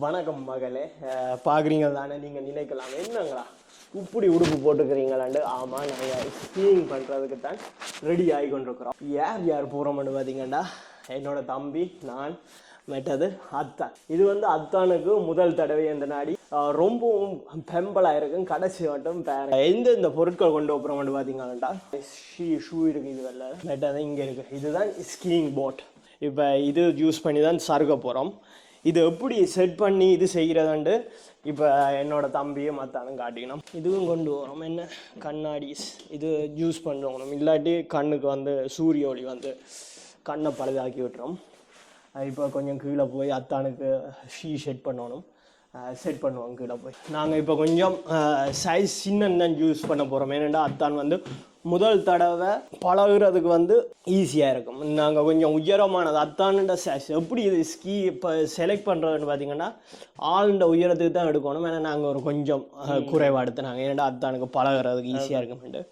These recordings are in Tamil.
வணக்கம் மகளே. பார்க்குறீங்க தானே, நீங்கள் நினைக்கலாம் என்னங்களா இப்படி உடுப்பு போட்டுக்கிறீங்களாண்டு. ஆமாம், நாங்கள் ஸ்கீயிங் பண்ணுறதுக்கு தான் ரெடி ஆகி கொண்டிருக்கிறோம். யார் யார் போகிறோம்னு பார்த்தீங்கன்னா, என்னோட தம்பி, நான், மற்றது அத்தான். இது வந்து அத்தானுக்கு முதல் தடவை இந்த நாடி ரொம்பவும் பெம்பலாக இருக்கும். கடைசி மட்டும் எந்தெந்த பொருட்கள் கொண்டு போகிறோம்னு பார்த்தீங்கன்னா, ஷூ இருக்குது, இது வரல, மற்றது இங்கே இருக்குது. இதுதான் ஸ்கீயிங் போட். இப்போ இது யூஸ் பண்ணி தான் சறுக்க போகிறோம். இது எப்படி செட் பண்ணி இது செய்கிறதாண்டு இப்போ என்னோட தம்பியும் மத்தானும் காட்டிக்கணும். இதுவும் கொண்டு வரோம். என்ன கண்ணாடிஸ் இது யூஸ் பண்ணுவோம், இல்லாட்டி கண்ணுக்கு வந்து சூரிய ஒளி வந்து கண்ணை பழுதாக்கி விட்டுறோம். இப்போ கொஞ்சம் கீழே போய் அத்தானுக்கு செட் பண்ணணும். செட் பண்ணுவோம் கீழே போய். நாங்கள் இப்போ கொஞ்சம் சைஸ் சின்னன்னு யூஸ் பண்ண போகிறோம். ஏன்னா அத்தான் வந்து முதல் தடவை பழகுறதுக்கு வந்து ஈஸியாக இருக்கும். நாங்கள் கொஞ்சம் உயரமானது அத்தானுன்ற சைஸ் எப்படி இது ஸ்கீ இப்போ செலக்ட் பண்ணுறதுன்னு பார்த்தீங்கன்னா, ஆளுண்ட உயரத்துக்கு தான் எடுக்கணும். ஏன்னா நாங்கள் ஒரு கொஞ்சம் குறைவாக எடுத்துனாங்க. ஏன்னா அத்தானுக்கு பழகுறதுக்கு ஈஸியாக இருக்கும்ட்டு.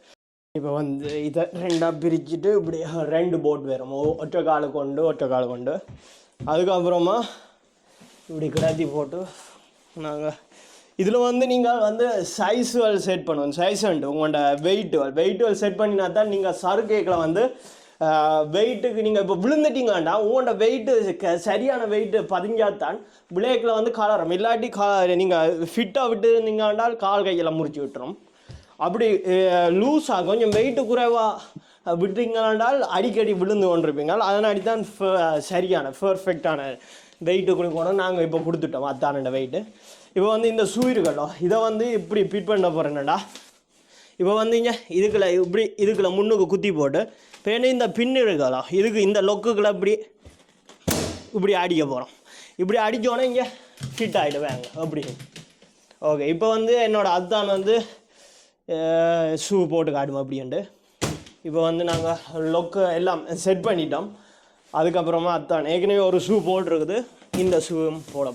இப்போ வந்து இதை ரெண்டாக பிரிச்சுட்டு இப்படி 2 போட் வரும். ஒற்றை காலு கொண்டு அதுக்கப்புறமா இப்படி கிடத்தி போட்டு நாங்கள் இதில் வந்து நீங்கள் வந்து சைஸுகள் செட் பண்ணுவோம். சைஸ் உண்டு உங்களோட வெயிட்டுகள் செட் பண்ணினா தான் நீங்கள் சறுக்கேக்கில் வந்து வெயிட்டுக்கு நீங்கள் இப்போ விழுந்துட்டீங்கண்டா உங்களோட வெயிட்டு சரியான வெயிட்டு பதிஞ்சாதான் பிளேக்கில் வந்து கலரும். இல்லாட்டி நீங்கள் ஃபிட்டாக விட்டு இருந்தீங்கன்றால் கால் கையில் முறிச்சு விட்டுரும். அப்படி லூஸாக கொஞ்சம் வெயிட்டு குறைவாக விட்டுறீங்கன்றால் அடிக்கடி விழுந்து கொண்டிருப்பீங்க. அதனாடி தான் சரியான பெர்ஃபெக்டான வெயிட்டு கொடுக்கணும். நாங்கள் இப்போ கொடுத்துட்டோம் அத்தானோட வெயிட்டு. இப்போ வந்து இந்த சூரியர்களோ இதை வந்து இப்படி ஃபிட் பண்ண போகிறேன்டா. இப்போ வந்து இங்கே இதுக்குள்ள முன்னுக்கு குத்தி போட்டு இப்போ இந்த பின்னிருக்கலாம் இதுக்கு இந்த லொக்குகளை இப்படி அடிக்க போகிறோம். இப்படி அடித்தோன்னே இங்கே ஃபிட் ஆகிடுவாங்க அப்படி. ஓகே, இப்போ வந்து என்னோடய அத்தான் வந்து ஷூ போட்டு காட்டுவோம் அப்படின்ட்டு. இப்போ வந்து நாங்கள் லொக்கு எல்லாம் செட் பண்ணிட்டோம். அதுக்கப்புறமா அத்தான் ஏற்கனவே ஒரு ஷூ போட்டிருக்குது, இந்த ஷூவும் போட.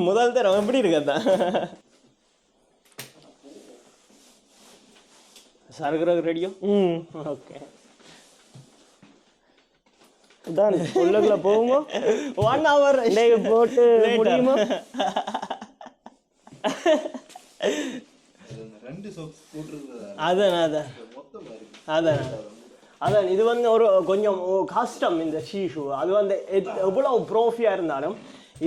முதல் தரம் எப்படி இருக்கு அதான் சறுக்குறதுக்கு ரெடியோ? ஓகே, தான் உள்ளக்குள்ள போகுமோ 1 hour போட்டு முடியுமோ? அதான் இது வந்து ஒரு கொஞ்சம் கஷ்டம் இந்த ஷூ. அது வந்து எவ்வளோ ப்ரோஃபியாக இருந்தாலும்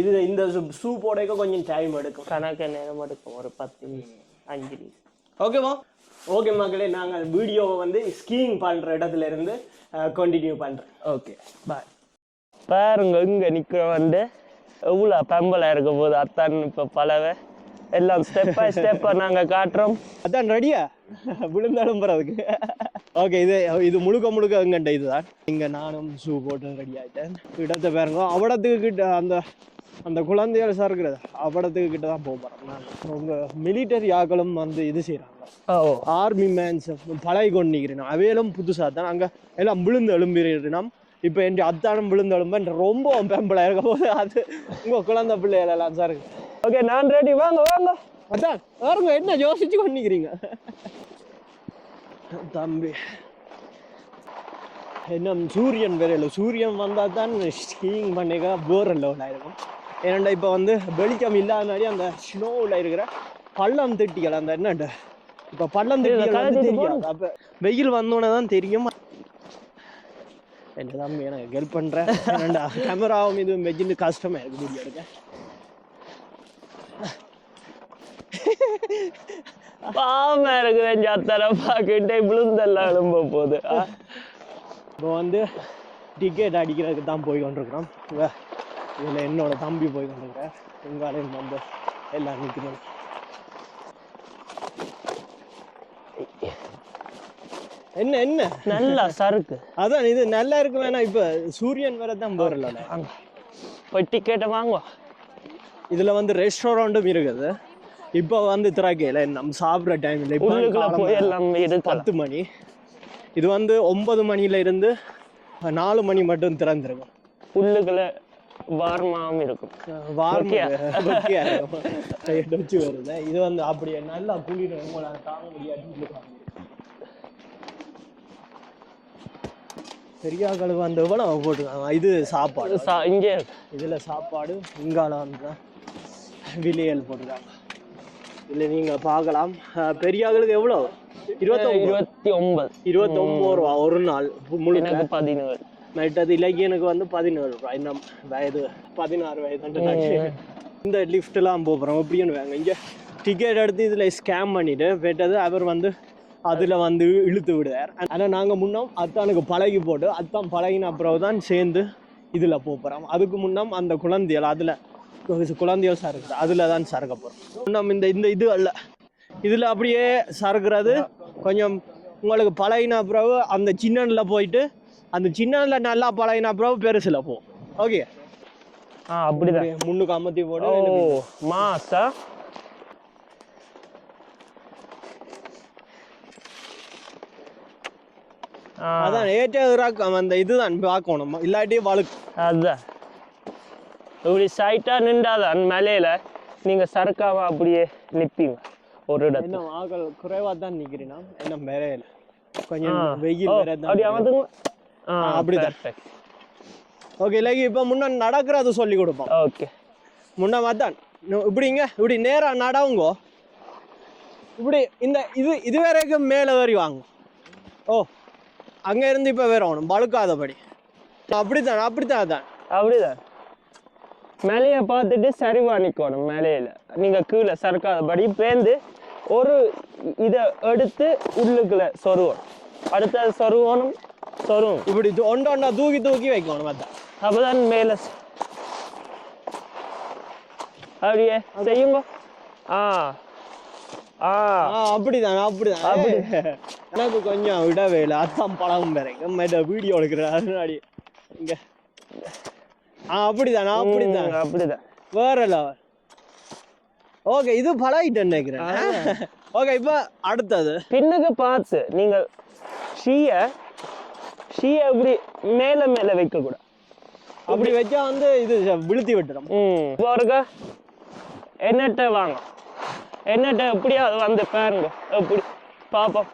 இது இந்த ஷூ போடைக்க கொஞ்சம் டைம் எடுக்கும், கணக்கு நேரம் எடுக்கும், ஒரு 10 நிமிஷம் 5 நிமிஷம். ஓகேவா? ஓகே மக்களே, நாங்கள் வீடியோவை வந்து ஸ்கீயிங் பண்ணுற இடத்துல இருந்து கண்டினியூ பண்ணுறேன். ஓகே, பாய். பாருங்க இங்கே நிற்கிற வந்து எவ்வளோ பெம்பலாக இருக்க போகுது. அத்தான் இப்போ பலவை எல்லாம் ஸ்டெப் பை ஸ்டெப்பாக நாங்கள் காட்டுறோம். அதான் ரெடியா விழுந்தாலும் போகிறதுக்கு. ஓகே, இது முழுக்க எங்கண்ட இதுதான். இங்கே நானும் ஷூ போட்டு ரெடி ஆகிட்டேன். இடத்தை பாருங்க, அவடத்துக்கு கிட்ட அந்த குழந்தைகள் சறுக்கிறது அவடத்துக்கு கிட்ட தான் போக போகிறோம். நான் உங்கள் மிலிட்டரி ஆக்களும் வந்து இது செய்கிறாங்க. ஆர்மி மேன்ஸ் பழகி கொண்டு நிற்கிறேன். அவையெல்லாம் புதுசாக தான் அங்கே எல்லாம் விழுந்து எழும்பிடுறோம். இப்போ என் அத்தானும் விழுந்து எழும்ப ரொம்ப பெம்பலாக இருக்க போது அது உங்கள் குழந்தை பிள்ளைகள் எல்லாம் சருக்கு. ஓகே, நான் ரெடி, வாங்க. அதான் பாருங்க என்ன யோசிச்சு கொண்டிக்கிறீங்க தம்பி. என்ன சூரியன் வேற சூரியன் வந்தால் தான் ஸ்கீயிங் பண்ணிக்க வேற லெவல் ஆயிருக்கும். ஏன்னா இப்போ வந்து வெளிச்சம் இல்லாதனாடி அந்த ஸ்னோவில் இருக்கிற பள்ளம் திட்டிகள் அந்த என்ன இப்போ பள்ளம் திட்டிகள் தெரியும். அப்போ வெயில் வந்தோடனே தான் தெரியும். என்ன தம்பி எனக்கு ஹெல்ப் பண்ணுறேன். ஏன்னாண்டா கேமராவும் இது மெஜின்னு கஷ்டமாக இருக்குது வீடியோ எடுக்க. பாவமாக இருக்குது அத்தனை பார்க்கிட்டே விழுந்தெல்லாம் எழும்ப போகுது. இப்போ வந்து டிக்கெட் அடிக்கிறதுக்கு தான் போய் கொண்டிருக்கிறோம். இதில் என்னோட தம்பி போய் கொண்டிருக்கிறேன். உங்களாலையும் வந்து எல்லாம் நிற்கிறோம். என்ன நல்லா சறுக்கு. அதான் இது நல்லா இருக்கு. வேணா இப்போ சூரியன் வேற தான் போறல. போய் டிக்கெட்டை வாங்குவோம். இதில் வந்து ரெஸ்டாரண்ட்டும் இருக்குது. இப்போ வந்து திறக்கையில் நம்ம சாப்பிட்ற டைமில் இப்போ 10 மணி. இது வந்து 9 மணியில இருந்து 4 மணி மட்டும் திறந்துருக்கும். உள்ளுக்குள்ள வாரமாகவும் இருக்கும். வச்சு வருது இது வந்து அப்படியே நல்லா குளிர் உங்களால தாங்க முடியாது. பெரியாக்களுக்கு வந்து எவ்வளவு போட்டுருக்காங்க. இது சாப்பாடு இங்கே இதுல சாப்பாடு இங்கால வந்து விலையல் போட்டுருக்காங்க. இல்லை நீங்க பார்க்கலாம். பெரியாக்களுக்கு எவ்வளவு 29 ரூபா ஒரு நாள் முழுக்க. 17 மற்றது இலக்கியனுக்கு வந்து 17 ரூபா. இந்த வயது 16 வயது. இந்த லிஃப்ட் எல்லாம் போகிறோம் எப்படின்னு வாங்க. இங்கே டிக்கெட் எடுத்து இதுல ஸ்கேம் பண்ணிட்டு போயிட்டது அவர் வந்து அதுல வந்து இழுத்து விடுவார். ஆனால் நாங்கள் முன்னோம் அத்தானுக்கு பழகி போட்டு அத்தான் பழகின அப்புறம் தான் சேர்ந்து இதுல போகிறோம். அதுக்கு முன்னம் அந்த குழந்தைகள் அதுல குழந்தையோ சறுக்குது அதுல தான் சறுக்க போகிறோம். முன்னம் இந்த இந்த இது அல்ல இதுல அப்படியே சறுக்கிறது கொஞ்சம் உங்களுக்கு பழகின பிறகு அந்த சின்னன்ல போயிட்டு அந்த சின்னன்ல நல்லா பழகின பிறகு பெருசுல போகும். ஓகே அப்படிதான் முன்னுக்கு அமர்த்தி போடு. மாசா அதான் ஏற்ற இறக்கம் அந்த இதுதான் பார்க்கணும். இல்லாட்டி வழுக்கு. அதுதான் இப்படி சைட்டா நின்றாதான் மேலையில நீங்க சறுக்காம அப்படியே நிப்பீங்க ஒரு இடத்துல. என்ன ஆக்கள் குறைவா தான் நிக்கிறீனா என்ன மேலையில கொஞ்சம் வெயில் அப்படி அவதுங்க அப்படிதான். ஓகே லைக் இப்போ முன்ன நடக்கிறது சொல்லி கொடுப்போம். ஓகே முன்ன தான் இப்படிங்க இப்படி நேரா நடவுங்கோ. இப்படி இந்த இது வரைக்கும் மேலே ஏறி வாங்க. ஓ அங்க இருந்து இப்ப வேற ஒண்ணும் பழுக்காதபடி. அப்படித்தான் அப்படிதான் மேலைய பார்த்துட்டு சரிவா நிக்கணும். மேலையில நீங்க கீழே சறுக்காதபடி பேந்து ஒரு இதை எடுத்து உள்ளுக்குள்ள சொருவணும். அடுத்தது சொருவணும் இப்படி ஒன்றா தூக்கி வைக்கணும். அப்பதான் மேல அப்படியே செய்யுங்க. அப்படிதான் எனக்கு கொஞ்சம் விடவே இல்லை. அதான் பழம் வரைக்கும் வீடியோ எடுக்கிறேன் இங்க. அப்படிதான் வேற லெவல். ஓகே இது பழகிட்டேன்னு நினைக்கிறேன். ஓகே இப்ப அடுத்தது பின்னுக்கு பார்த்து நீங்க ஷீய இப்படி மேல வைக்க கூட. அப்படி வச்சா வந்து இது விழுத்தி விட்டுரும். ஒருக்கா என்னட்ட வாங்க. என்னட்ட எப்படியாவது வந்து பாருங்க எப்படி பாப்போம்.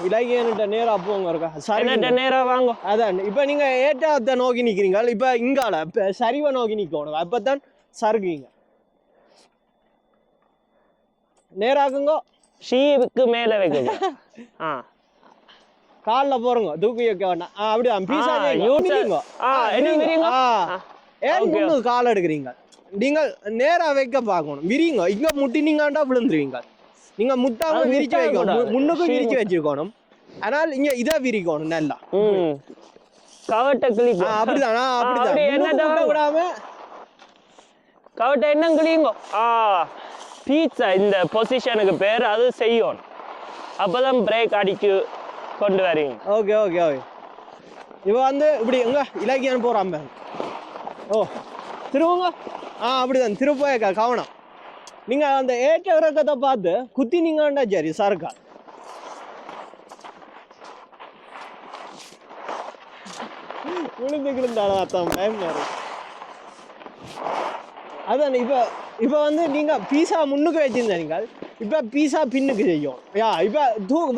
இலக்கியன்ட்ட நேரா போங்க இருக்கா. என்னட்ட நேரா வாங்க. அதான் இப்ப நீங்க ஏற்றத்தை நோக்கி நிக்கிறீங்க. இப்ப இங்கால சரிவை நோக்கி நிக்கணும். அப்பதான் சறுக்குவீங்க. நேராக்குங்க. ஷீவுக்கு மேல வைக்கணும். காலில் போறங்க தூக்கி வைக்க வேண்டாம். அப்படிதான் பீஸா கால் எடுக்கிறீங்க. நீங்கள் நேரா வைக்க பார்க்கணும். விரிங்க. இங்க முட்டினீங்கண்டா விழுந்துருவீங்க. நீங்க முட்டாம விரிச்சு வைக்கணும். முன்னுக்கு விரிச்சு வச்சுக்கணும். ஆனால் இங்க இதை விரிக்கணும் நல்லா. கவட்டை கிளிக்கும். அப்படிதான் விடாம கவட்டை என்ன கிளியுங்க. பீட்சா இந்த பொசிஷனுக்கு பேர் அது செய்யணும். அப்பதான் பிரேக் அடிக்கு கொண்டு வரீங்க. ஓகே இவ வந்து இப்படி எங்க இலக்கியம் போறாம. ஓ திருவுங்க. அப்படிதான் திருப்ப கவனம். நீங்க அந்த ஏற்ற இறக்கத்தை பார்த்து குத்தி நீங்கண்டா சரி சறுக்கா. விழுந்தாலும் அத்தான் பயமா இருக்கு. அதான் இப்ப வந்து நீங்க பீஸா முன்னுக்கு வச்சிருந்தீங்க. இப்ப பீஸா பின்னுக்கு செய்யும். இப்ப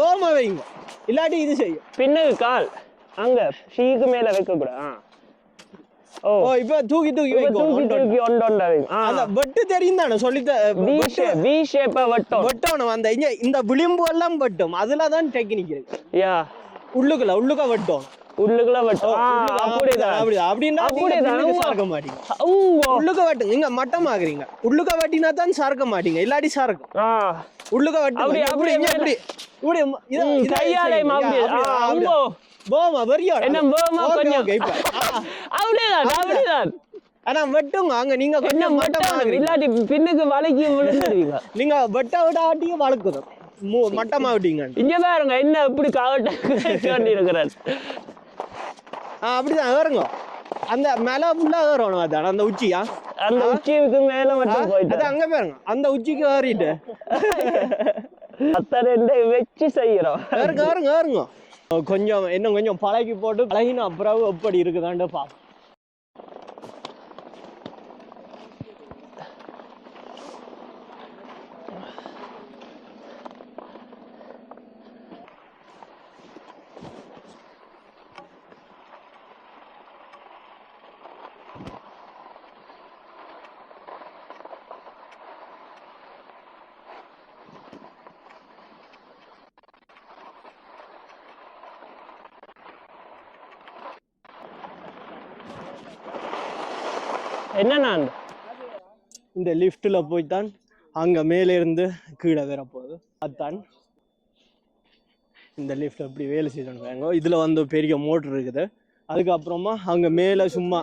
வேகமா வைங்க. இல்லாட்டி இது செய்யும். பின்னுக்கு கால் அங்க ஷீக்கு மேல வைக்க கூட. இப்ப தூக்கி வெட்டு தெரியும் தானே சொல்லி வெட்டணும். அந்த இந்த விளிம்பு எல்லாம் வெட்டும். அதுலதான் டெக்னிக் இருக்கு. உள்ளுக்குள்ள வெட்டும். உள்ளுக்க வெட்டுங்க. நீங்க மட்டம் ஆகுறீங்க. உள்ளுக்க வெட்டினா தான் சறுக்க மாட்டீங்க. இல்லாட்டி சறுக்கும். உள்ளுக்க வெட்டு. பின்னுக்கு வளைக்கி நீங்க வெட்ட விடாட்டியும் வளர்க்குது. மட்டமா விட்டீங்க. இங்க பாருங்க என்ன எப்படி காவட்ட இருக்கிறார். அப்படிதான் ஏறுங்க. அந்த மேல ஃபுல்லா ஏறணும். அதான் அந்த உச்சியா அந்த உச்சிக்கு மேல மட்டும் போயிட்டு அது அங்க பாருங்க. அந்த உச்சிக்கு ஏறிட்டு அத்தனை வச்சு செய்யறோம். ஏறுங்க. கொஞ்சம் இன்னும் கொஞ்சம் பழகி போட்டு பழகின அப்புறம் எப்படி இருக்குதான்னு பார்ப்போம். என்னண்ணா இந்த லிஃப்ட்டில் போய் தான் அங்கே மேலே இருந்து கீழே வர போகுது. அதுதான் இந்த லிஃப்ட் எப்படி வேலை செய்யணும். இதில் வந்து பெரிய மோட்ரு இருக்குது. அதுக்கப்புறமா அங்கே மேலே சும்மா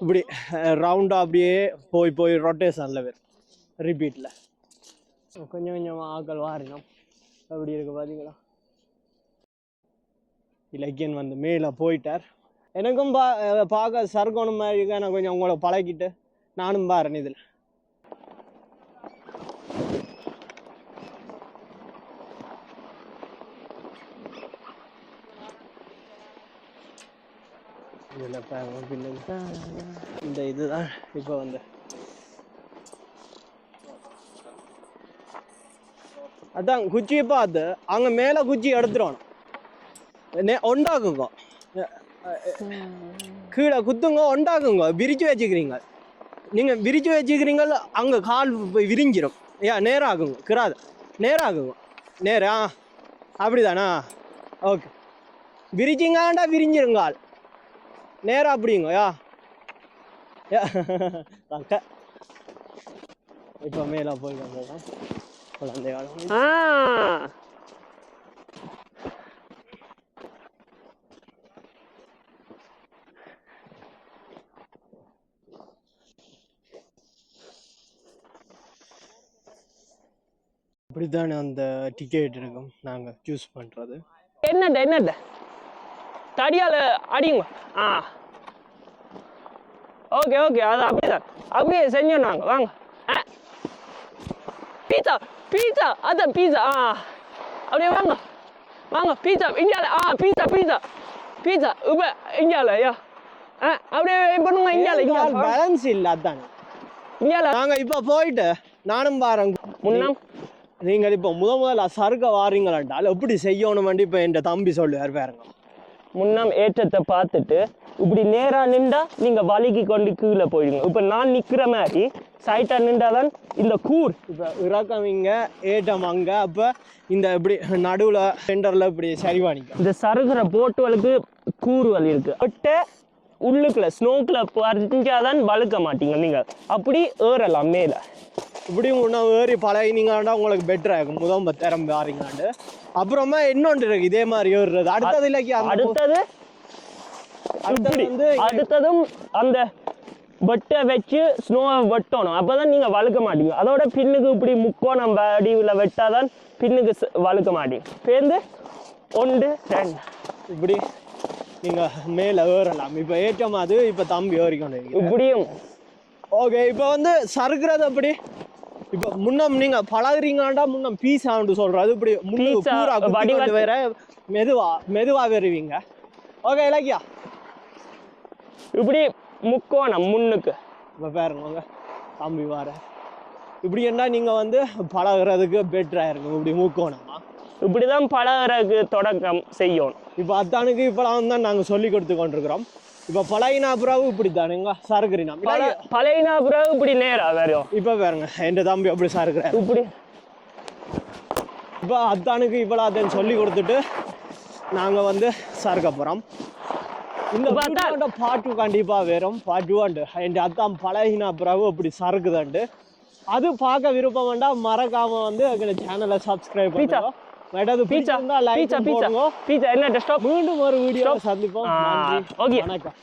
இப்படி ரவுண்டாக அப்படியே போய் போய் ரொட்டேஷனில் வரும் ரிப்பீட்டில். கொஞ்சம் கொஞ்சமாக ஆக்கள் வாரினோம். அப்படி இருக்கு பார்த்தீங்களா. இலக்கியன் வந்து மேலே போயிட்டார். எனக்கும் பார்க்க சர்க்கணும் மாதிரி இருக்கு. நான் கொஞ்சம் உங்களை பழகிட்டு நானும் பாருறேன் இதில். இந்த இதுதான் இப்போ வந்து அதான் குச்சியை பார்த்து அங்கே மேலே குச்சி எடுத்துருவானு ஒண்டாக்குங்க, கீழே குத்துங்க, ஒண்டாக்குங்க. விரிச்சு வச்சுக்கிறீங்க. நீங்கள் விரிச்சு வச்சுக்கிறீங்க, அங்கே கால் போய் விரிஞ்சிடும். ஏன் நேராகுங்க, கிராத நேராகுங்க, நேரா அப்படிதானா? ஓகே, விரிச்சிங்காண்டா விரிஞ்சிருங்கால் நேரா அப்படிங்க. இப்போ மேலே போய் வந்ததான் குழந்தை காலம். அப்படித்தானே அந்த டிக்கெட் இருக்கும் நாங்கள் சூஸ் பண்ணுறது. என்னட்ட தடியால் அடிங்க. ஓகே ஓகே, அது அப்படிதான் அப்படியே செஞ்சோம் நாங்கள். வாங்க பீஸா பீஸா, அதான் பீஸா. அப்படியே வாங்க வாங்க. பீஸா இந்தியாவில். பீஸா பீஸா பீஸா இப்போ இந்தியாவில். அப்படியே பண்ணுங்க. இந்தியாவில் பேலன்ஸ் இல்லை. அதானே இந்தியாவில் நாங்கள் இப்போ போயிட்டு நானும் பாருங்க. முன்னம் நீங்கள் இப்போ முதல்ல சறுக்க வாரீங்களாண்டால் எப்படி செய்யணும் இப்போ என் தம்பி சொல்லுவார் பாருங்க. முன்னம் ஏற்றத்தை பார்த்துட்டு இப்படி நேராக நின்றா நீங்கள் வலிக்கு கொண்டு கீழே போயிடுங்க. இப்போ நான் நிற்கிற மாதிரி சைட்டாக நின்றாதான் இந்த கூர் இப்போ இறக்கம் இங்கே ஏற்றம் அங்கே. அப்போ இந்த இப்படி நடுவில் சென்டரில் இப்படி சரிவானிக்கும். இந்த சருகிற போட்டுகளுக்கு கூறு வலி இருக்குது. பட்டு உள்ளுக்குள்ள ஸ்னோக்கில் பறிஞ்சாதான் வழுக்க மாட்டீங்க. நீங்கள் அப்படி ஏறலாம் மேலே. இப்படி உணவு ஏறி பழகினீங்கன்னா உங்களுக்கு பெட்டராக இருக்கும். முதல் திறம்பு ஆறீங்களாண்டு. அப்புறமா இன்னொன்று இருக்கு இதே மாதிரி ஏறுறது. அடுத்தது இல்லையா? அடுத்ததும் அந்த வெட்டை வச்சு ஸ்னோவை வெட்டணும். அப்போதான் நீங்கள் வழுக்க மாட்டீங்க. அதோட பின்னுக்கு இப்படி முக்கோணம் வடிவில் வெட்டாதான் பின்னுக்கு வழுக்க மாட்டீங்க. பேருந்து 1 2 இப்படி நீங்கள் மேலே ஏறலாம். இப்போ ஏற்றம் அது இப்போ தம்பி ஏறிக்கொண்டு இப்படியும். ஓகே, இப்போ வந்து சறுக்கிறது அப்படி. இப்போ முன்னம் நீங்கள் பழகுறீங்களாண்டா முன்னம் பீஸான்னு சொல்கிறது. இப்படி முன்னு வேற மெதுவாக வருவீங்க. ஓகே இலக்கியா, இப்படி முக்கோணம் முன்னுக்கு. இப்போ பாருங்க தம்பி வார இப்படி என்ன நீங்கள் வந்து பழகிறதுக்கு பெட்டராக இருக்கும். இப்படி முக்கோணமா இப்படிதான் பழகிறதுக்கு தொடக்கம் செய்யணும். இப்போ அத்தானுக்கு இப்போலாம் தான் நாங்கள் சொல்லி கொடுத்து கொண்டிருக்கிறோம். இப்போ பழையினா பிறகு இப்படி தானுங்க சறுக்குறீனா. பழையினா பிறகு இப்படி நேரா வரும். இப்போ பாருங்க என் தம்பி அப்படி சறுக்குறேன் இப்படி. இப்போ அத்தானுக்கு இப்போ அதான் சொல்லி கொடுத்துட்டு நாங்கள் வந்து சறுக்க போகிறோம். இந்த பாட்டு கண்டிப்பாக வரும். பாட்டு என் அத்தான் பழகினா பிறகு அப்படி சறுக்குதாண்டு. அது பார்க்க விருப்பம் வேண்டாம், மறக்காம வந்து எங்கள் சேனலை சப்ஸ்கிரைப் பண்ணுங்க. மீண்டும் ஒரு வீடியோ சந்திப்போம். வணக்கம்.